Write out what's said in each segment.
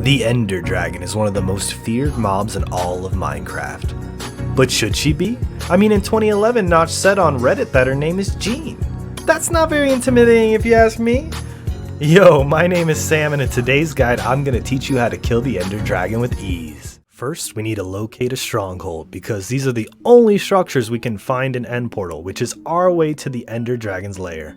The Ender Dragon is one of the most feared mobs in all of Minecraft. But should she be? I mean, in 2011, Notch said on Reddit that her name is Jean. That's not very intimidating if you ask me. Yo, my name is Sam, and in today's guide, I'm going to teach you how to kill the Ender Dragon with ease. First, we need to locate a stronghold, because these are the only structures we can find in End Portal, which is our way to the Ender Dragon's lair.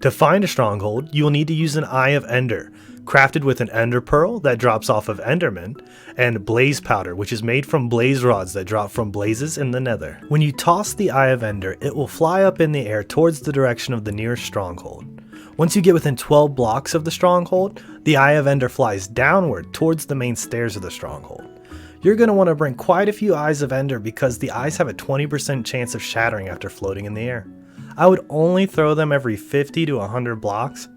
To find a stronghold, you will need to use an Eye of Ender, crafted with an Ender Pearl that drops off of Enderman, and Blaze Powder, which is made from blaze rods that drop from blazes in the Nether. When you toss the Eye of Ender, it will fly up in the air towards the direction of the nearest stronghold. Once you get within 12 blocks of the stronghold, the Eye of Ender flies downward towards the main stairs of the stronghold. You're going to want to bring quite a few Eyes of Ender because the eyes have a 20% chance of shattering after floating in the air. I would only throw them every 50 to 100 blocks,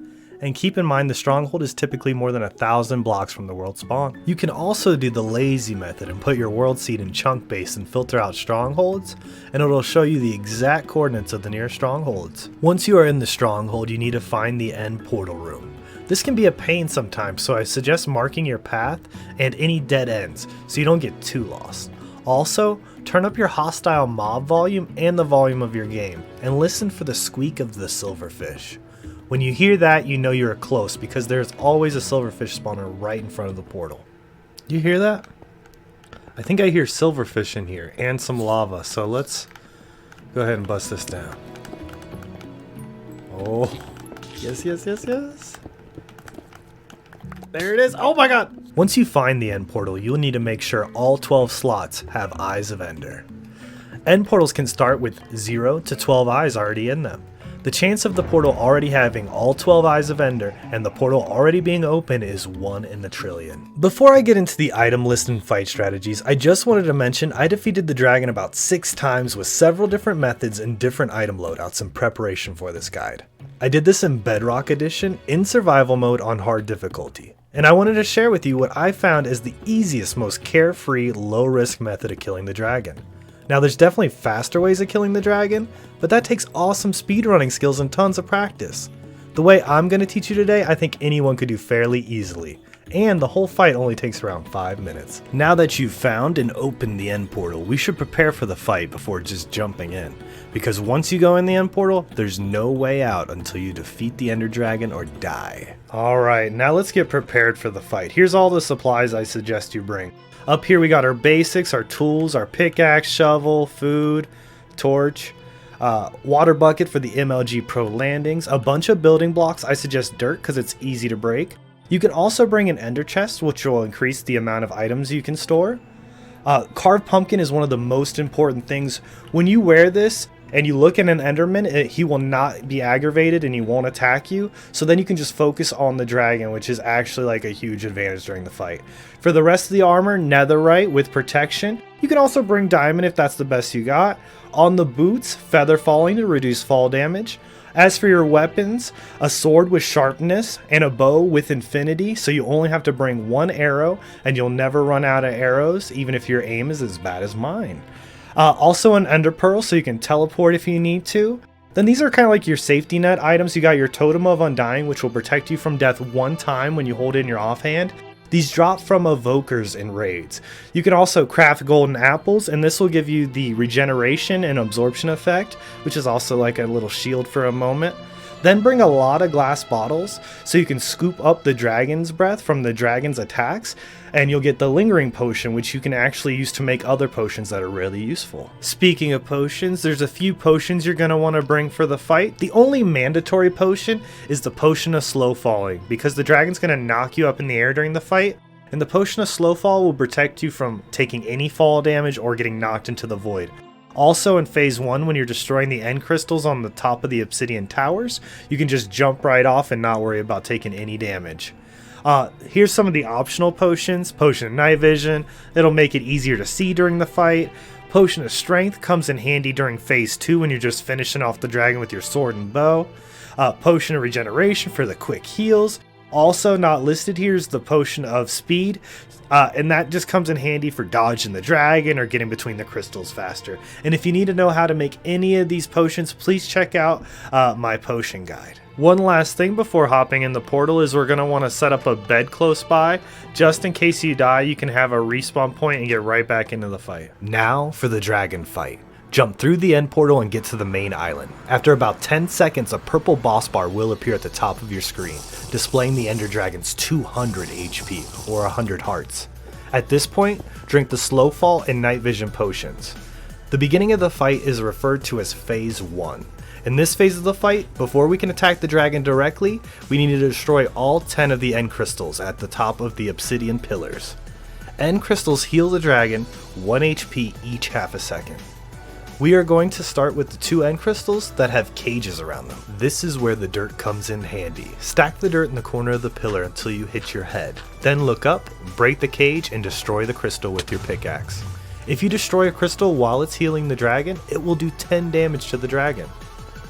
and keep in mind the stronghold is typically more than 1,000 blocks from the world spawn. You can also do the lazy method and put your world seed in chunk base and filter out strongholds, and it'll show you the exact coordinates of the nearest strongholds. Once you are in the stronghold, you need to find the end portal room. This can be a pain sometimes, so I suggest marking your path and any dead ends so you don't get too lost. Also, turn up your hostile mob volume and the volume of your game, and listen for the squeak of the silverfish. When you hear that, you know you're close because there's always a silverfish spawner right in front of the portal. You hear that? I think I hear silverfish in here and some lava, so let's go ahead and bust this down. Oh, yes, yes, yes, yes. There it is. Oh my god! Once you find the end portal, you'll need to make sure all 12 slots have Eyes of Ender. End portals can start with 0 to 12 eyes already in them. The chance of the portal already having all 12 Eyes of Ender and the portal already being open is 1 in a trillion. Before I get into the item list and fight strategies, I just wanted to mention I defeated the dragon about 6 times with several different methods and different item loadouts in preparation for this guide. I did this in Bedrock Edition in survival mode on hard difficulty. And I wanted to share with you what I found as the easiest, most carefree, low-risk method of killing the dragon. Now there's definitely faster ways of killing the dragon, but that takes awesome speedrunning skills and tons of practice. The way I'm going to teach you today, I think anyone could do fairly easily, and the whole fight only takes around 5 minutes. Now that you've found and opened the end portal, we should prepare for the fight before just jumping in, because once you go in the end portal, there's no way out until you defeat the Ender Dragon or die. Alright, now let's get prepared for the fight. Here's all the supplies I suggest you bring. Up here we got our basics, our tools, our pickaxe, shovel, food, torch, water bucket for the MLG Pro landings, a bunch of building blocks. I suggest dirt because it's easy to break. You can also bring an ender chest, which will increase the amount of items you can store. Carved pumpkin is one of the most important things. When you wear this and you look at an enderman, he will not be aggravated and he won't attack you. So then you can just focus on the dragon, which is actually like a huge advantage during the fight. For the rest of the armor, netherite with protection. You can also bring diamond if that's the best you got. On the boots, feather falling to reduce fall damage. As for your weapons, a sword with sharpness and a bow with infinity, so you only have to bring 1 arrow and you'll never run out of arrows, even if your aim is as bad as mine. Also an ender pearl, so you can teleport if you need to. Then these are kind of like your safety net items. You got your totem of undying, which will protect you from death 1 time when you hold it in your offhand. These drop from evokers in raids. You can also craft golden apples, and this will give you the regeneration and absorption effect, which is also like a little shield for a moment. Then bring a lot of glass bottles so you can scoop up the dragon's breath from the dragon's attacks, and you'll get the lingering potion, which you can actually use to make other potions that are really useful. Speaking of potions, there's a few potions you're going to want to bring for the fight. The only mandatory potion is the potion of slow falling, because the dragon's going to knock you up in the air during the fight, and the potion of slow fall will protect you from taking any fall damage or getting knocked into the void. Also in phase 1, when you're destroying the end crystals on the top of the obsidian towers, you can just jump right off and not worry about taking any damage. Here's some of the optional potions. Potion of night vision, it'll make it easier to see during the fight. Potion of strength comes in handy during phase 2 when you're just finishing off the dragon with your sword and bow. Potion of regeneration for the quick heals. Also not listed here is the potion of speed, and that just comes in handy for dodging the dragon or getting between the crystals faster. And if you need to know how to make any of these potions, please check out my potion guide. One last thing before hopping in the portal is we're going to want to set up a bed close by. Just in case you die, you can have a respawn point and get right back into the fight. Now for the dragon fight. Jump through the end portal and get to the main island. After about 10 seconds, a purple boss bar will appear at the top of your screen, displaying the Ender Dragon's 200 HP or 100 hearts. At this point, drink the Slow Fall and Night Vision potions. The beginning of the fight is referred to as Phase 1. In this phase of the fight, before we can attack the dragon directly, we need to destroy all 10 of the End Crystals at the top of the obsidian pillars. End Crystals heal the dragon 1 HP each half a second. We are going to start with the 2 End Crystals that have cages around them. This is where the dirt comes in handy. Stack the dirt in the corner of the pillar until you hit your head. Then look up, break the cage, and destroy the crystal with your pickaxe. If you destroy a crystal while it's healing the dragon, it will do 10 damage to the dragon.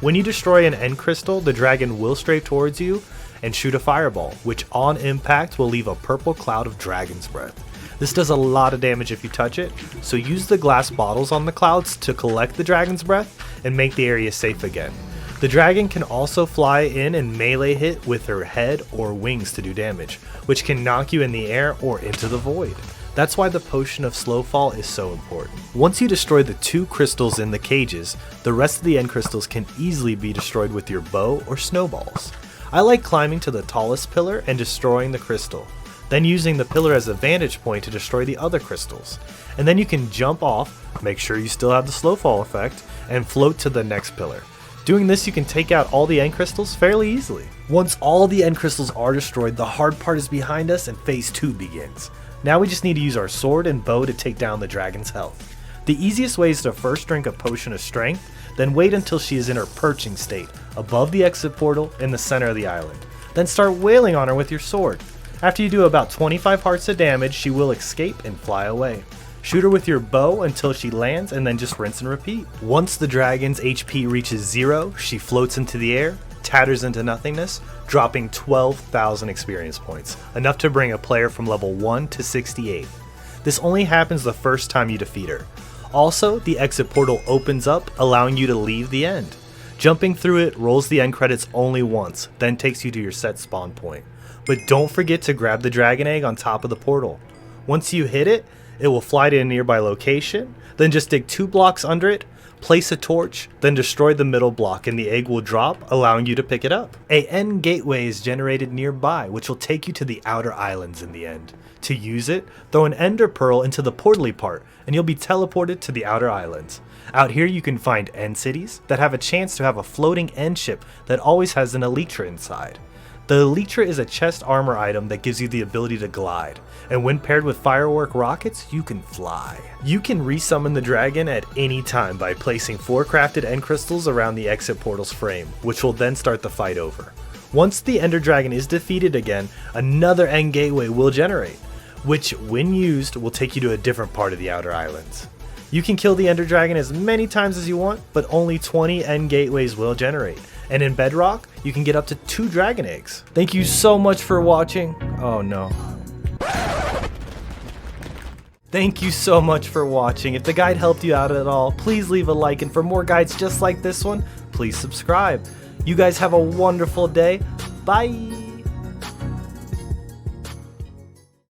When you destroy an End Crystal, the dragon will strafe towards you and shoot a fireball, which on impact will leave a purple cloud of dragon's breath. This does a lot of damage if you touch it, so use the glass bottles on the clouds to collect the dragon's breath and make the area safe again. The dragon can also fly in and melee hit with her head or wings to do damage, which can knock you in the air or into the void. That's why the potion of slow fall is so important. Once you destroy the 2 crystals in the cages, the rest of the End Crystals can easily be destroyed with your bow or snowballs. I like climbing to the tallest pillar and destroying the crystal, then using the pillar as a vantage point to destroy the other crystals. And then you can jump off, make sure you still have the slow fall effect, and float to the next pillar. Doing this, you can take out all the End Crystals fairly easily. Once all the End Crystals are destroyed, the hard part is behind us and phase 2 begins. Now we just need to use our sword and bow to take down the dragon's health. The easiest way is to first drink a potion of strength, then wait until she is in her perching state, above the exit portal in the center of the island. Then start wailing on her with your sword. After you do about 25 hearts of damage, she will escape and fly away. Shoot her with your bow until she lands and then just rinse and repeat. Once the dragon's HP reaches 0, she floats into the air, tatters into nothingness, dropping 12,000 experience points, enough to bring a player from level 1 to 68. This only happens the first time you defeat her. Also, the exit portal opens up, allowing you to leave the end. Jumping through it rolls the end credits only once, then takes you to your set spawn point. But don't forget to grab the dragon egg on top of the portal. Once you hit it, it will fly to a nearby location, then just dig 2 blocks under it, place a torch, then destroy the middle block and the egg will drop, allowing you to pick it up. A end gateway is generated nearby, which will take you to the outer islands in the end. To use it, throw an ender pearl into the portally part, and you'll be teleported to the outer islands. Out here you can find end cities that have a chance to have a floating end ship that always has an Elytra inside. The Elytra is a chest armor item that gives you the ability to glide, and when paired with firework rockets, you can fly. You can resummon the dragon at any time by placing 4 crafted end crystals around the exit portal's frame, which will then start the fight over. Once the ender dragon is defeated again, another end gateway will generate, which when used will take you to a different part of the outer islands. You can kill the ender dragon as many times as you want, but only 20 end gateways will generate. And in Bedrock, you can get up to 2 dragon eggs. Thank you so much for watching. Oh no. Thank you so much for watching. If the guide helped you out at all, please leave a like, and for more guides just like this one, please subscribe. You guys have a wonderful day. Bye.